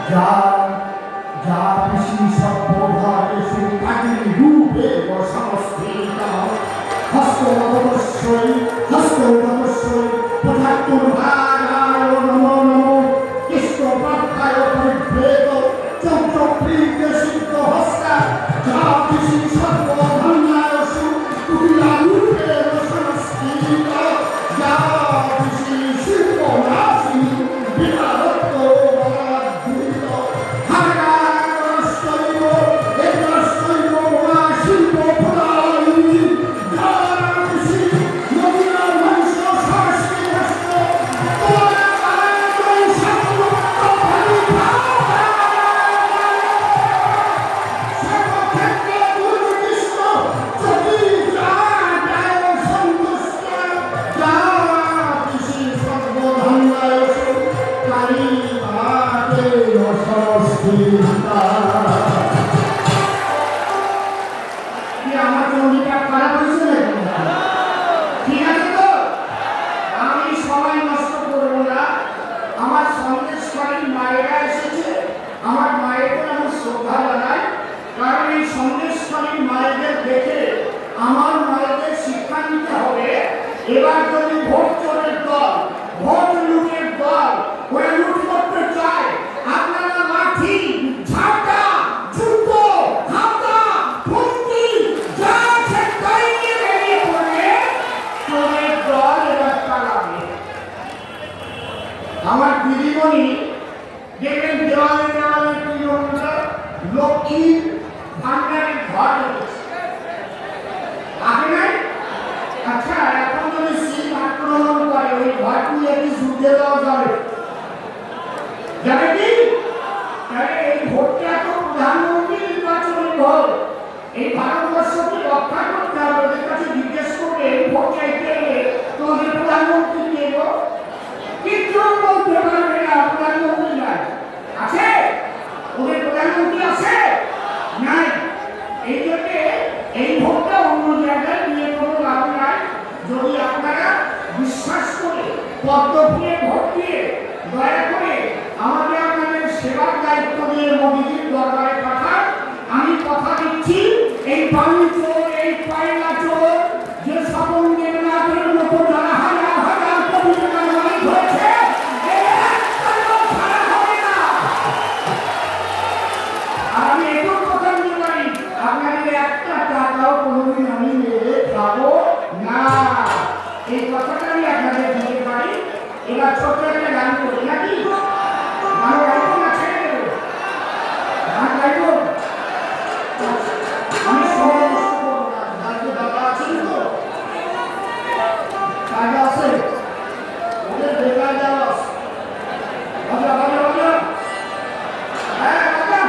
যা যা কৃষি সভ্যভাবে সুপাটির রূপে সংস্কৃত হস্তমতস্বই হস্তমতস্বই পদার্থর ভাগায় নমো নমো কৃষ্ণ প্রার্থায় পরিভ্রেত চন্দ্রপ্রীত সিদ্ধ হস্তা যা কৃষি সভ্যভান্যায় সুকুটিলা রূপে সংস্কৃত যা কৃষি শিল্প নাসি বিনারত্ব বরাদ্ভূত হারাষ্টৈব একরাষ্টৈব মহা শিল্প প্রদায়িনী যা কৃষি নবীনা মনুষ্য সংস্কৃত আমার জমিটা খারাপ হয়েছে ঠিক আছে তো আমি সময় নষ্ট করবো না আমার সন্দেশকারী মায়েরা এসেছে আমার মায়েদের আমি শ্রদ্ধা জানাই কারণ এই সন্দেশকারী মায়েদের দেখে আমার মায়েদের শিক্ষা নিতে হবে এবার যদি ভোট চোরের দল ভোট লুটের দল ওরা লুট করতে চায় আপনারা লাঠি ঝাঁটা জুতো হাতা বন্দি যা আছে তাই নিয়ে বেরিয়ে পড়ে চোরের দল এবার পালাবে আমার দিদিমণি দেখবেন দেওয়ালে দেওয়ালে লক্ষ্মীর ভান্ডারের ঘর রয়েছে আগে নাই আচ্ছা এখন যদি সিং আক্রমণ করে ওই ঘরটি একটি যুদ্ধে দেওয়া যাবে যাবে কি তাহলে এই ভোটটা তো প্রধানমন্ত্রী নির্বাচনী ভোট এই ভারতবর্ষকে রক্ষা করতে হবে ওদের কাছে জিজ্ঞেস করবে ভোট চাইতে এলে তোমাদের প্রধানমন্ত্রী কে গো কিন্তু বলতে পারবে না প্রধানমন্ত্রী নাই আছে ওদের প্রধানমন্ত্রী আছে নাই এই জন্য এই ভোটটা অন্য জায়গায় নিয়ে কোনো লাভ নাই যদি আপনারা বিশ্বাস করে পদ্মফুলে ভোট দিয়ে দয়া করে আমাদের আপনাদের সেবার দায়িত্ব দিয়ে মোদীজির দরবারে পাঠান আমি কথা দিচ্ছি এই বালি চোর এই পায়লা চোর যে স্বপন দেবনাথের মতো যারা হাজার হাজার কোটি টাকার মালিক হয়েছে আমি এটুকু কথা বলতে পারি আপনাদের একটা টাকাও কোনোদিন আমি মেরে খাবো না এই কথাটা আমি আপনাদের দিতে পারি এবার ছোট্ট একটা গান করি নাকি গান গাইবো না ছেড়ে দেবো গান গাইবো আমি সময় নষ্ট করবো না গাইতে দাদা আছেন তো কাজা আছে ওদের বেকার যাওয়া আছে বাজা বাজা বাজা হ্যাঁ বাজা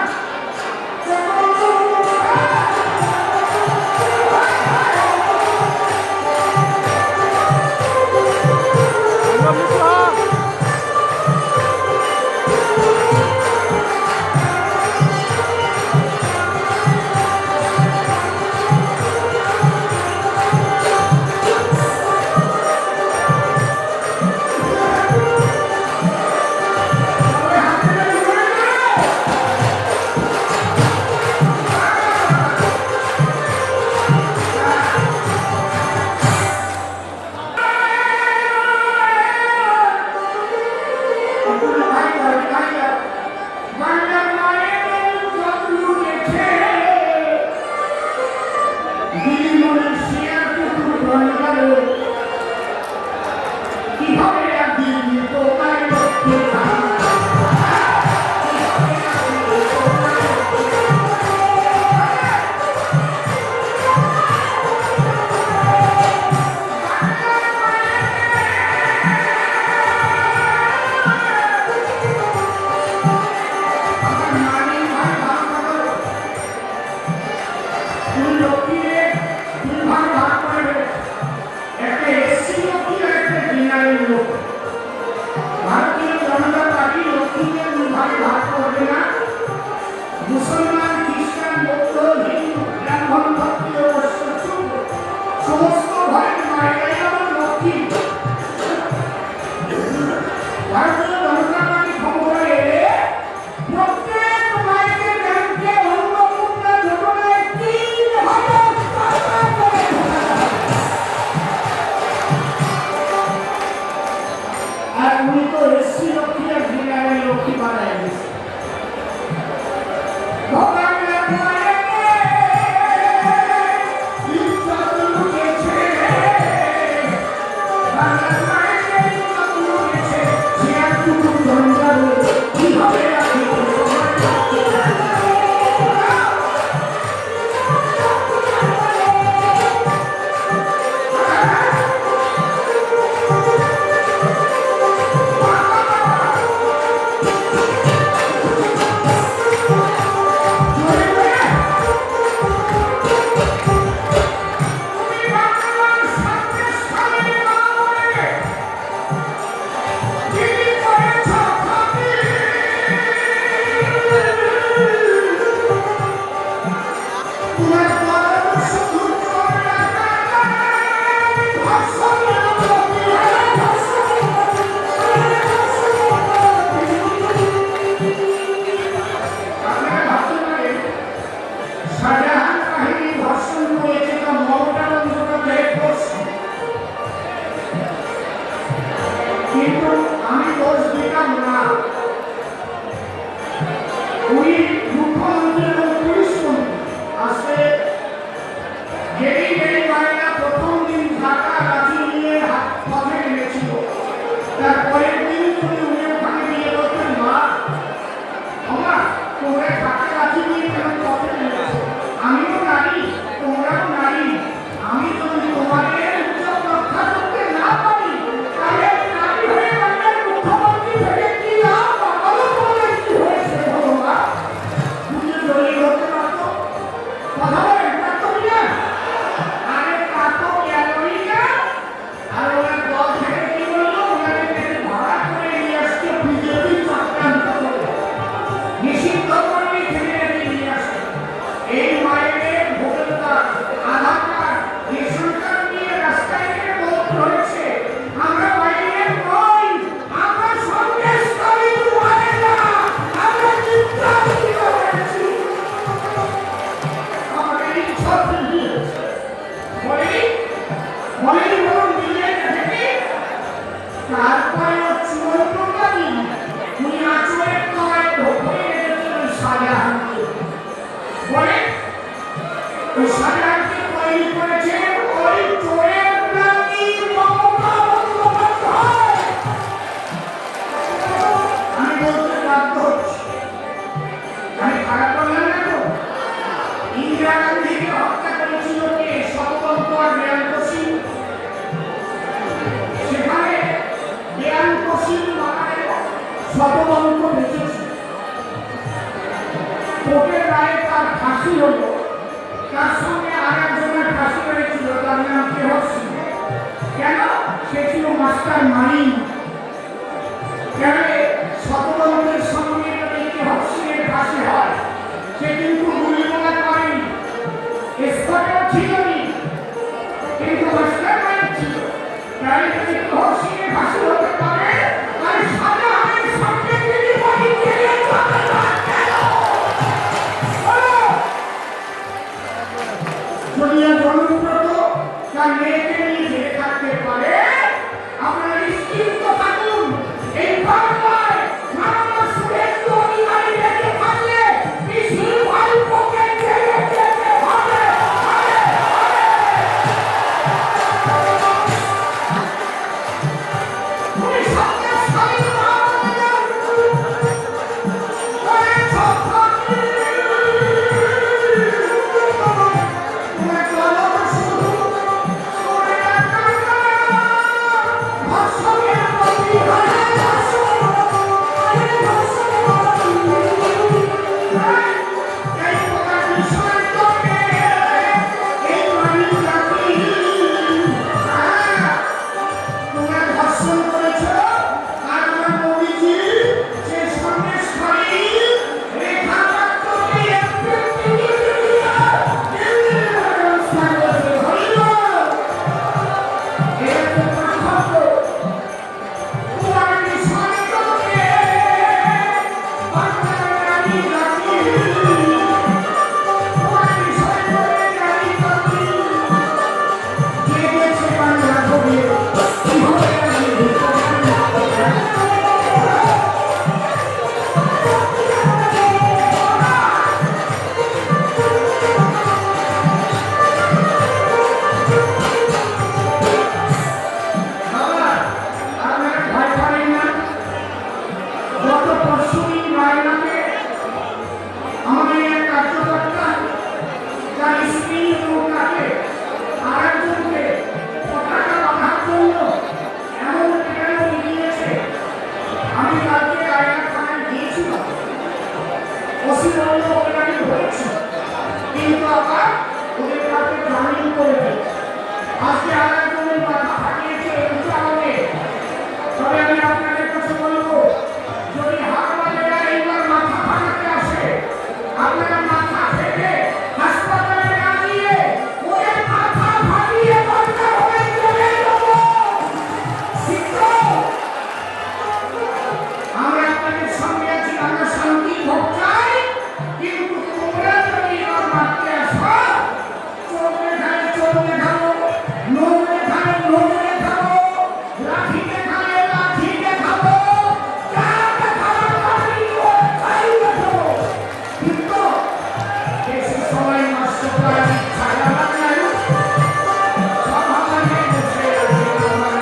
আর উনি তো এসসি লক্ষ্মী আর জেনারেল লক্ষ্মী বানায় গেছে। কিন্তু আমি দোষ দিতাম না। উনি মুখ্যমন্ত্রী এবং পুলিশ মন্ত্রী আসলে যেই মায়েরা প্রথম দিন ঢাকা লাঠি নিয়ে হাত পথে নেমেছিল, তারপরের দিন তুমি উনি ওখানে গিয়ে বলতেন, মা আমার তোমরা ঢাকা লাঠি নিয়ে কেন পথে নেমেছো? আমিও নারী, তোমরাও নারী। আমি যদি তোমাদের উদ্যোগ রক্ষা করতে না পারি, তাহলে নারী হয়ে বাংলার মুখ্যমন্ত্রী থেকে কি লাভ? আমারও তোমাদের কি হয়েছে ভগবান? তুমি জড়িয়ে ধরতে পারতো? কথা বলেন পারতো না? আরে পারতো গেলই না। আর ওরা দল থেকে কি বললো? ওনাদের ভাড়া করে নিয়ে আসছে বিজেপি চক্রান্ত করে, নিষিদ্ধ করে ছেড়ে নিয়ে আসে। এই মায়ের ভোটার কার্ড, আধার কার্ড, রেশন কার্ড নিয়ে রাস্তায় গিয়ে ভোট করেছে। আমরা বাইরের নই, আমরা সন্দেশকারী মায়েরা, আমরা চিন্তাশীল হয়েছি। আমাদের ইচ্ছা দিয়েছে বলেই বলুন দিলে থেকে তারপরে 54টা দিন উনি আঁচলের তলায় ঢোকে রেখেছিলেন শাহজাহানকে। বলে ওই শাহজাহানকে তৈরি করেছেন ওই চোরের নামই মমতা বন্দ্যোপাধ্যায়। আমি বলতে বাধ্য হচ্ছি, আমি খারাপ বললাম না তো? ইন্দিরা গান্ধীকে হত্যা করেছিল কে? শতবন্ত আর বেয়ান্ত সিং। সেখানে বেয়ান্ত সিং মারা গেল, শতবন্ত বেঁচেছে। কোর্টের রায়ে তার ফাঁসি হলো, তার সঙ্গে আর একজনের ফাঁসি হয়েছিল, তার নাম কেহর সিং। কেন? সে ছিল মাস্টার মাইন্ড। কেন শতবন্তের সঙ্গে যদি কেহর সিংয়ের ফাঁসি হয়, সে কিন্তু গুলিগোলা করেনি, স্পটেও ছিল নি, কিন্তু মাস্টার মাইন্ড ছিল। তাই যদি কেহর সিংয়ের ফাঁসি হতে পারে, আর শাহজাহানের সঙ্গে তিনি বলি ছেড়ে যাবে না কেন? যদি জনব্রত তার মেয়েকে নিয়ে জেলে থাকতে পারে, আমরা নিশ্চিন্ত আজকে আরেকজনের মাথা ফাটিয়েছে এই কারণে। তবে আমি আপনাদের কাছে বলবো, যদি হাসপাতালে এইবার মাথা ফাটাতে আসে, আপনারা মাথা ফেটে হাসপাতালে না গিয়ে ওদের মাথা ফাটিয়ে দরকার হলে চলে যাবো। আমরা আপনাদের সঙ্গে আছি, আমরা শান্তি ভোগ চাই, কিন্তু তোমরা যদি এবার মারতে আসো, চোখ দেখালে চোখ দেখাবো, নোখ দেখালে নোখ দেখাবো, লাঠি দেখালে লাঠি দেখাবো, যা দেখাবার কাটি তাই দেখাবো। কিন্তু দেশে সবাই নষ্ট করার ইচ্ছা লাগে না, সভা লাগে বসে আছে আমার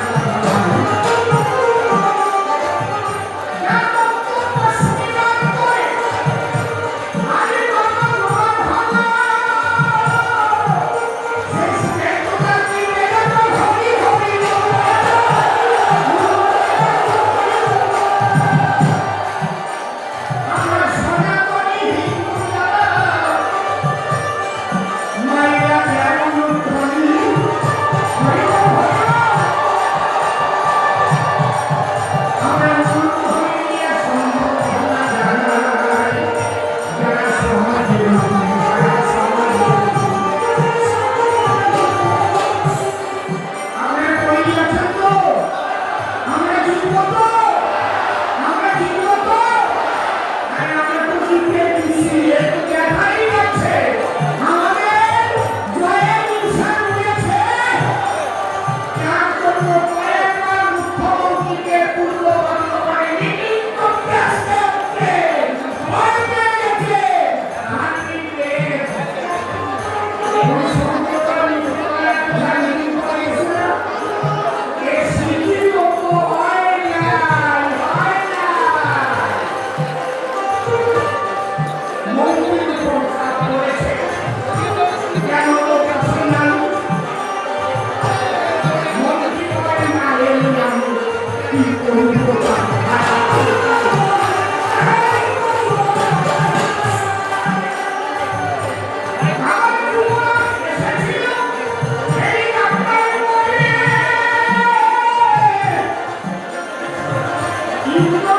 You